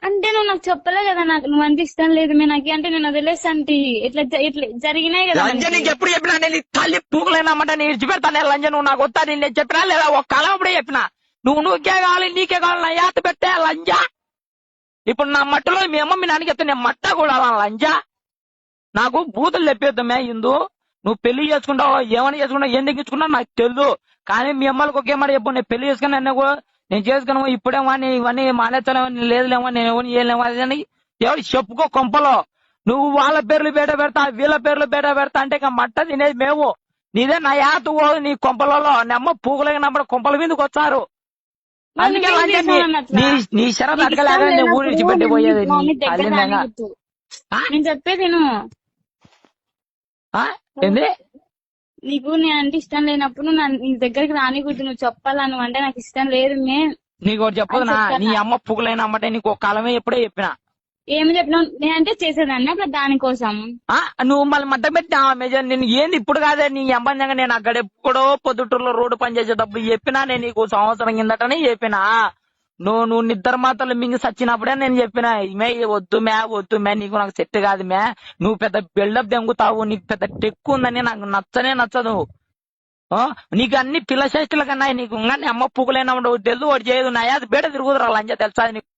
అంటే నువ్వు నాకు చెప్పలే కదా, నాకు నువ్వు అంటే ఇష్టం లేదు మే నాకు అంటే నేను వదిలేసంటి. ఇట్లా జరిగినాయి కదా లంజ మనకి. నీకు ఎప్పుడు చెప్పినా నేను తల్లి పూకులేనమాట నేను ఇడిచిపెడతాను లంజ నువ్వు నాకు వస్తా నేను చెప్పినా లేదా ఒక కాలం అప్పుడే చెప్పినా నువ్వుకే కావాలి నీకే కావాలి నా యాత పెట్టే లంజ. ఇప్పుడు నా మట్టులో మీ అమ్మ మీ నాన్నకి చెప్తే నేను మట్ట కూడా లంజ. నాకు బూతులు చెప్పేద్దామే ఇందు. నువ్వు పెళ్లి చేసుకుంటావు ఏమని చేసుకుంటావు ఏం తెగించుకున్నావు నాకు తెలియదు. కానీ మీ అమ్మలకు ఒకే మాట చెప్పు, నేను పెళ్లి చేసుకుని అన్న కూడా నేను చేసుకున్నావు ఇప్పుడేమో ఇవన్నీ మానేస్తానేమో లేదులేమో నేను ఎవరిని ఏలేమో అని ఎవరు చెప్పుకో కొంపలో. నువ్వు వాళ్ళ పేర్లు బేట పెడతా వీళ్ళ పేర్లు బేట పెడతా అంటే ఇక మట్ట తినేది మేము. నీదే నా యాత పోదు నీ కొంపలలో నెమ్మ పూగులకి నమ్మడం కొంపల మీదకి వచ్చారు. అందుకే నీ శరత్ అడగలేక నేను ఊరు విడిచిపెట్టి పోయేది. నేను చెప్పేది ఏంది నీకు నేను అంటే ఇష్టం లేనప్పుడు నీ దగ్గరికి రానికూడదు. నువ్వు చెప్పాలా నువ్వు అంటే నాకు ఇష్టం లేదు నీకు ఒకటి చెప్పదునా నీ అమ్మ పువ్వులైన అమ్మటే నీకు ఒక కాలమే ఎప్పుడే చెప్పినా. ఏమి చెప్పినావు నేనంటే చేసేదాన్ని అప్పుడు దానికోసం. నువ్వు మళ్ళీ మడ్డ పెట్టినా నేను ఏంది ఇప్పుడు కాదే నీ అమ్మంగా నేను అక్కడ ఎప్పుడో పొద్దుటూరులో రోడ్డు పని చేసేటప్పుడు చెప్పినా నేను నీకు సంవత్సరం కిందటనే చెప్పినా. నువ్వు నిద్ర మాత్రలు మింగి సచ్చినప్పుడే నేను చెప్పినా మే వద్దు మే నీకు నాకు సెట్ కాదు మే, నువ్వు పెద్ద బిల్డప్ దెంగుతావు నీకు పెద్ద టెక్కు ఉందని నాకు నచ్చనే నచ్చదు. నీకు అన్ని పిల్ల చేష్టలు కన్నా నీకు ఇంకా అమ్మ పువ్వులైనా ఉండవు తెలుసు వాడు చేయదు నా యాది బేట తిరుగుతురా లంజ తెలుసా నీకు.